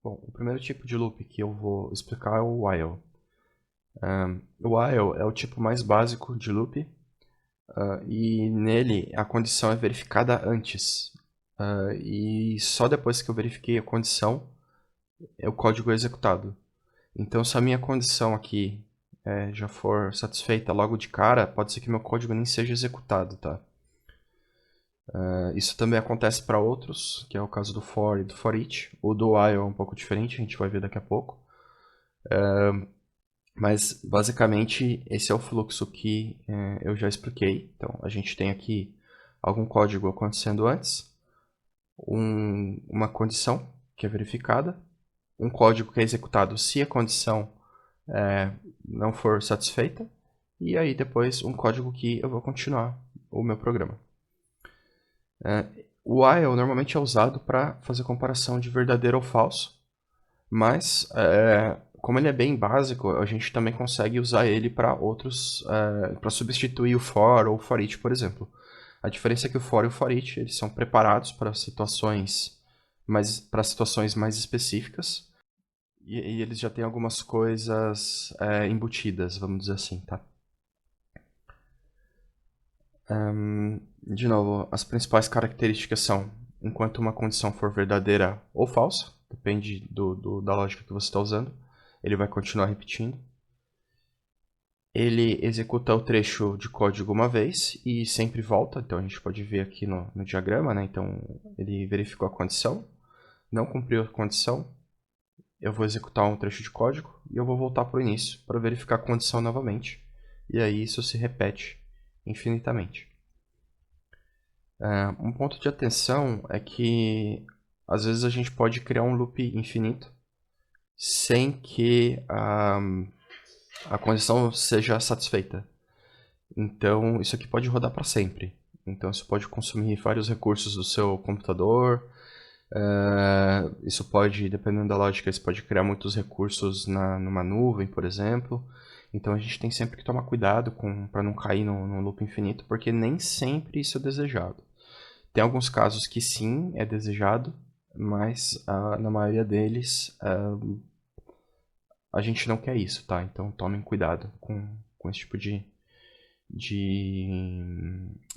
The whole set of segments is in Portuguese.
Bom, o primeiro tipo de loop que eu vou explicar é o while. O while é o tipo mais básico de loop e nele a condição é verificada antes. E só depois que eu verifiquei a condição é o código executado. Então, se a minha condição aqui já for satisfeita logo de cara, pode ser que meu código nem seja executado, tá? Isso também acontece para outros, que é o caso do for e do for each. O do while é um pouco diferente, a gente vai ver daqui a pouco. Mas, basicamente, esse é o fluxo que eu já expliquei. Então, a gente tem aqui algum código acontecendo antes, uma condição que é verificada, um código que é executado se a condição não for satisfeita, e aí depois um código que eu vou continuar o meu programa. O while normalmente é usado para fazer comparação de verdadeiro ou falso, mas como ele é bem básico, a gente também consegue usar ele para outros, para substituir o for ou o for each, por exemplo. A diferença é que o for e o for each eles são preparados para situações mais específicas e eles já têm algumas coisas embutidas, vamos dizer assim, tá? De novo, as principais características são, enquanto uma condição for verdadeira ou falsa, depende da lógica que você está usando, ele vai continuar repetindo. Ele executa o trecho de código uma vez e sempre volta, então a gente pode ver aqui no diagrama, né? Então ele verificou a condição, não cumpriu a condição, eu vou executar um trecho de código e eu vou voltar para o início para verificar a condição novamente. E aí isso se repete infinitamente. Um ponto de atenção é que às vezes a gente pode criar um loop infinito sem que a condição seja satisfeita. Então isso aqui pode rodar para sempre. Então isso pode consumir vários recursos do seu computador. Isso pode, dependendo da lógica, isso pode criar muitos recursos numa nuvem, por exemplo. Então a gente tem sempre que tomar cuidado para não cair num loop infinito, porque nem sempre isso é desejado. Tem alguns casos que sim, é desejado, mas na maioria deles a gente não quer isso, tá? Então tomem cuidado com esse tipo de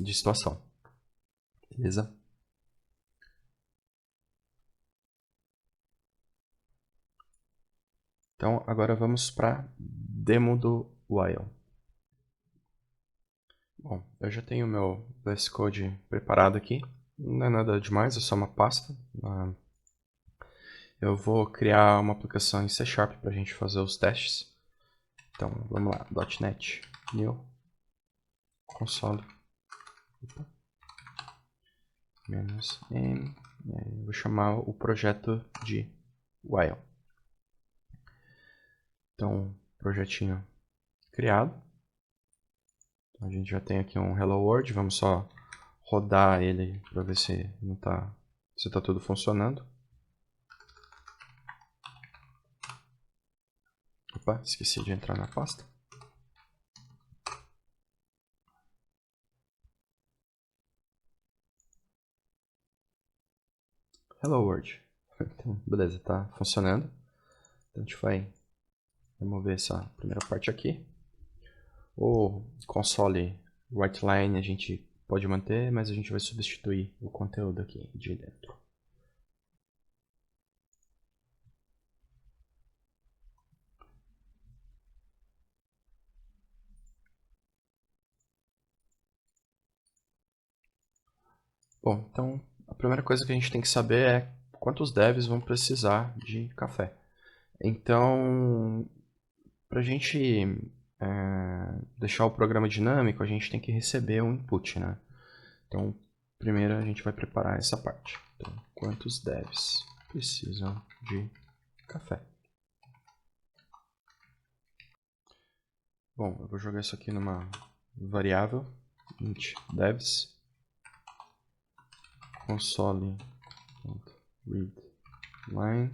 situação. Beleza? Então agora vamos para demo do while. Bom, eu já tenho o meu VS Code preparado aqui. Não é nada demais, é só uma pasta. Eu vou criar uma aplicação em C# para a gente fazer os testes. Então vamos lá, .NET New console -m, e aí eu vou chamar o projeto de while. Então, projetinho criado. A gente já tem aqui um Hello World, vamos só rodar ele para ver se está tudo funcionando. Opa, esqueci de entrar na pasta. Hello World. Então, beleza, tá funcionando. Então a gente vai remover essa primeira parte aqui. O console WriteLine a gente pode manter, mas a gente vai substituir o conteúdo aqui de dentro. Bom, então a primeira coisa que a gente tem que saber é quantos devs vão precisar de café. Então, para a gente deixar o programa dinâmico, a gente tem que receber um input, né? Então, primeiro a gente vai preparar essa parte. Então, quantos devs precisam de café? Bom, eu vou jogar isso aqui numa variável int devs console.readline.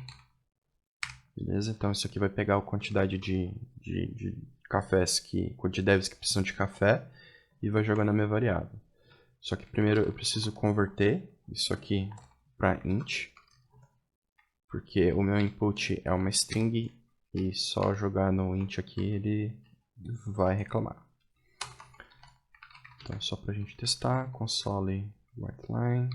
Beleza, então isso aqui vai pegar a quantidade de cafés de devs que precisam de café e vai jogar na minha variável. Só que primeiro eu preciso converter isso aqui para int. porque o meu input é uma string e só jogar no int aqui ele vai reclamar. Então, só para a gente testar, console writeLine.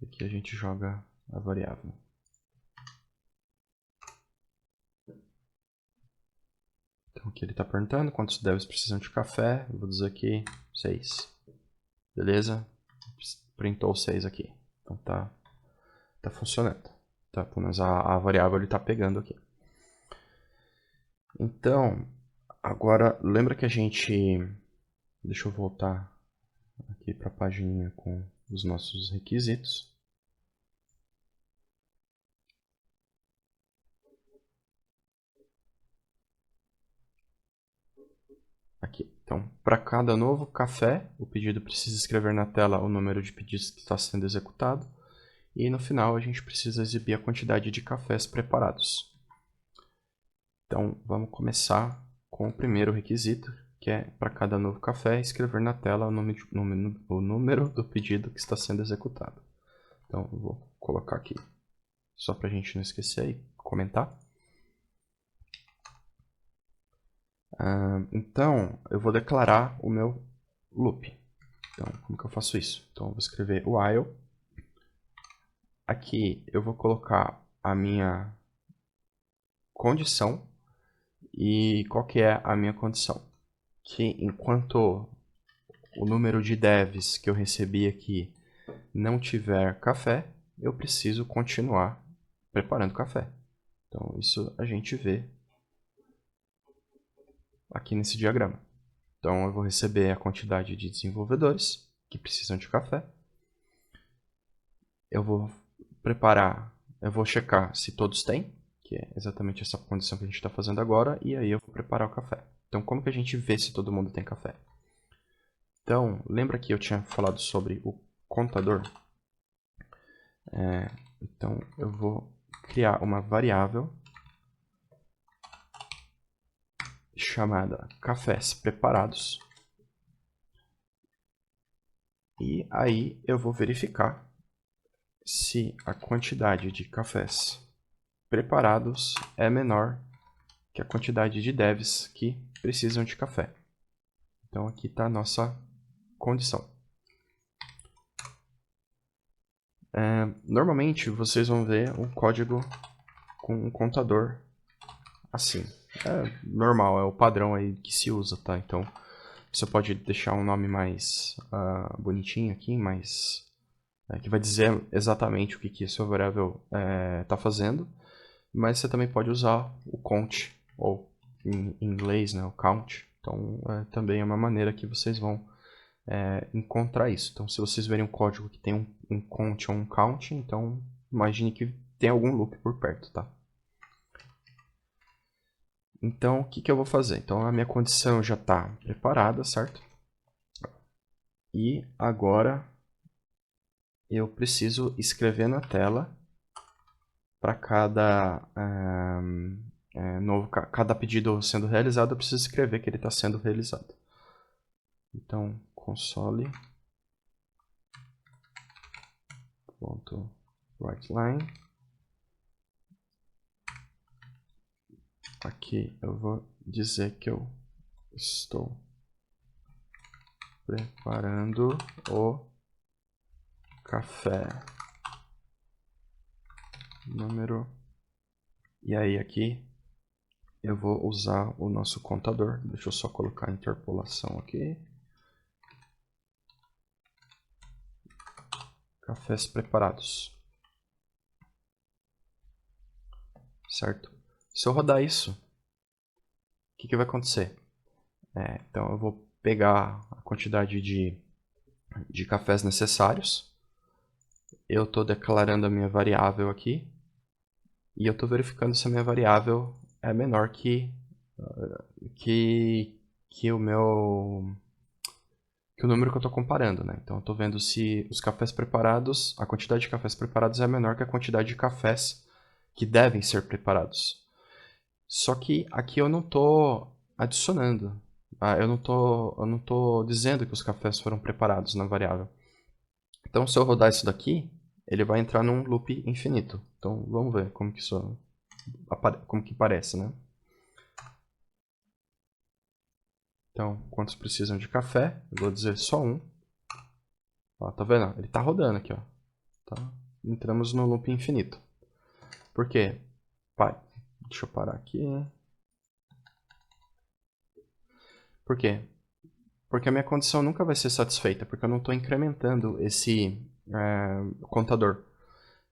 Aqui a gente joga a variável. Então, aqui ele está perguntando quantos devs precisam de café. Eu vou dizer aqui 6. Beleza? Printou 6 aqui. Então, tá funcionando. Tá, pelo menos a variável ele está pegando aqui. Então, agora, lembra que a gente... Deixa eu voltar aqui para a pagininha com os nossos requisitos. Aqui. Então, para cada novo café, o pedido precisa escrever na tela o número de pedidos que está sendo executado. E no final a gente precisa exibir a quantidade de cafés preparados. Então, vamos começar com o primeiro requisito, que é para cada novo café escrever na tela o número do pedido que está sendo executado. Então, eu vou colocar aqui, só para a gente não esquecer e comentar. Então, eu vou declarar o meu loop. Então, como que eu faço isso? Então, eu vou escrever while. Aqui eu vou colocar a minha condição. E qual que é a minha condição? Que enquanto o número de devs que eu recebi aqui não tiver café, eu preciso continuar preparando café. Então, isso a gente vê aqui nesse diagrama. Então, eu vou receber a quantidade de desenvolvedores que precisam de café. Eu vou preparar, eu vou checar se todos têm, que é exatamente essa condição que a gente está fazendo agora, e aí eu vou preparar o café. Então, como que a gente vê se todo mundo tem café? Então, lembra que eu tinha falado sobre o contador? Então, eu vou criar uma variável chamada cafés preparados. E aí eu vou verificar se a quantidade de cafés preparados é menor que a quantidade de devs que precisam de café. Então, aqui está a nossa condição. Normalmente, vocês vão ver um código com um contador assim. É normal, é o padrão aí que se usa, tá? Então, você pode deixar um nome mais bonitinho aqui, mais que vai dizer exatamente o que a sua variável está fazendo. Mas você também pode usar o count, ou em inglês, né, o count. Então, também é uma maneira que vocês vão encontrar isso. Então, se vocês verem um código que tem um count ou um count, então imagine que tem algum loop por perto, tá? Então, o que eu vou fazer? Então, a minha condição já está preparada, certo? E agora eu preciso escrever na tela para cada cada pedido sendo realizado, eu preciso escrever que ele está sendo realizado. Então, console.writeLine. Aqui eu vou dizer que eu estou preparando o café número. E aí aqui eu vou usar o nosso contador. Deixa eu só colocar a interpolação aqui. Cafés preparados. Certo? Se eu rodar isso, o que vai acontecer? Então eu vou pegar a quantidade de cafés necessários. Eu estou declarando a minha variável aqui. E eu estou verificando se a minha variável é menor que o número que eu estou comparando, né? Então eu estou vendo se os cafés preparados, a quantidade de cafés preparados é menor que a quantidade de cafés que devem ser preparados. Só que aqui eu não estou adicionando, eu não tô dizendo que os cafés foram preparados na variável. Então, se eu rodar isso daqui, ele vai entrar num loop infinito. Então vamos ver como que isso como que parece, né? Então, quantos precisam de café? Eu vou dizer só um. Ó, tá vendo? Ele tá rodando aqui, ó. Tá? Entramos no loop infinito. Por quê? Deixa eu parar aqui. Por quê? Porque a minha condição nunca vai ser satisfeita, porque eu não estou incrementando esse contador.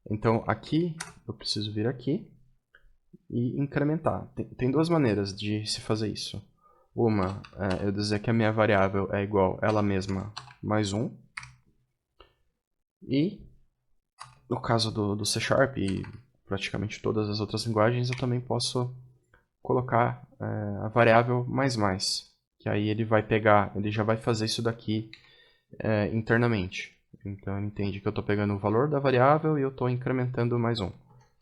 Então aqui, eu preciso vir aqui e incrementar. Tem duas maneiras de se fazer isso. Uma, eu dizer que a minha variável é igual a ela mesma mais 1. E no caso do C Sharp e praticamente todas as outras linguagens, eu também posso colocar a variável mais. Que aí ele vai pegar, ele já vai fazer isso daqui internamente. Então ele entende que eu estou pegando o valor da variável e eu estou incrementando mais 1.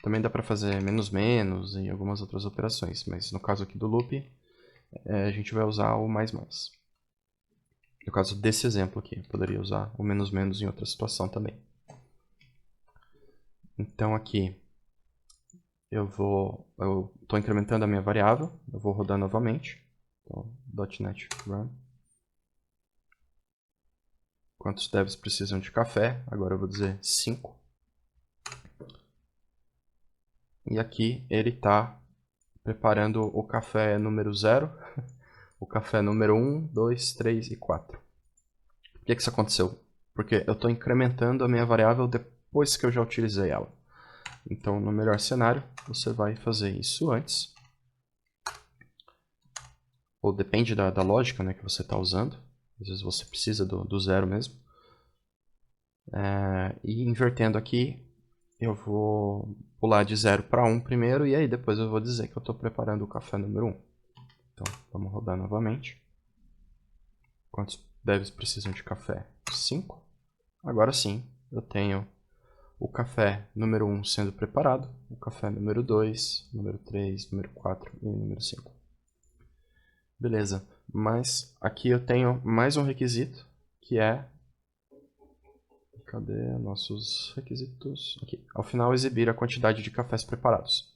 Também dá para fazer menos e algumas outras operações, mas no caso aqui do loop, a gente vai usar o mais. No caso desse exemplo aqui, eu poderia usar o menos em outra situação também. Então aqui, eu estou incrementando a minha variável, eu vou rodar novamente. Então, .NET Run. Quantos devs precisam de café? Agora eu vou dizer 5. E aqui ele está preparando o café número 0, o café número 1, 2, 3 e 4. Por que isso aconteceu? Porque eu estou incrementando a minha variável depois que eu já utilizei ela. Então, no melhor cenário, você vai fazer isso antes. Ou depende da lógica, né, que você está usando. Às vezes você precisa do 0 mesmo. E invertendo aqui, eu vou pular de 0 para 1 primeiro, e aí depois eu vou dizer que eu estou preparando o café número 1. Então, vamos rodar novamente. Quantos devs precisam de café? 5. Agora sim, eu tenho o café número 1 sendo preparado, o café número 2, número 3, número 4 e número 5. Beleza, mas aqui eu tenho mais um requisito, que é... Cadê nossos requisitos? Aqui. Ao final, exibir a quantidade de cafés preparados.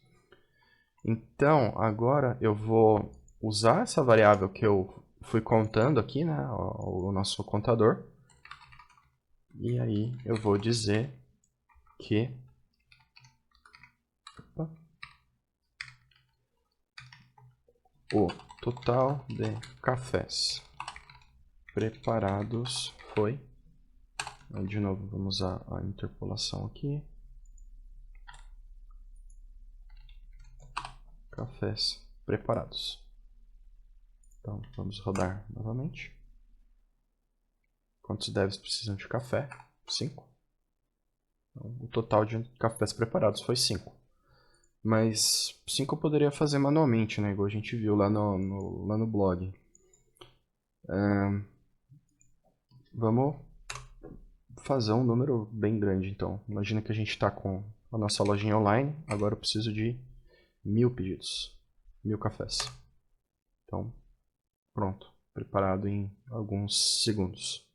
Então, agora eu vou usar essa variável que eu fui contando aqui, né, o nosso contador. E aí eu vou dizer que o total de cafés preparados foi... De novo, vamos usar a interpolação aqui. Cafés preparados. Então, vamos rodar novamente. Quantos devs precisam de café? 5. Então, o total de cafés preparados foi 5. Mas 5 eu poderia fazer manualmente, né? Igual a gente viu lá no blog. Vamos fazer um número bem grande, então. Imagina que a gente está com a nossa lojinha online. Agora eu preciso de 1000 pedidos. 1000 cafés. Então, pronto. Preparado em alguns segundos.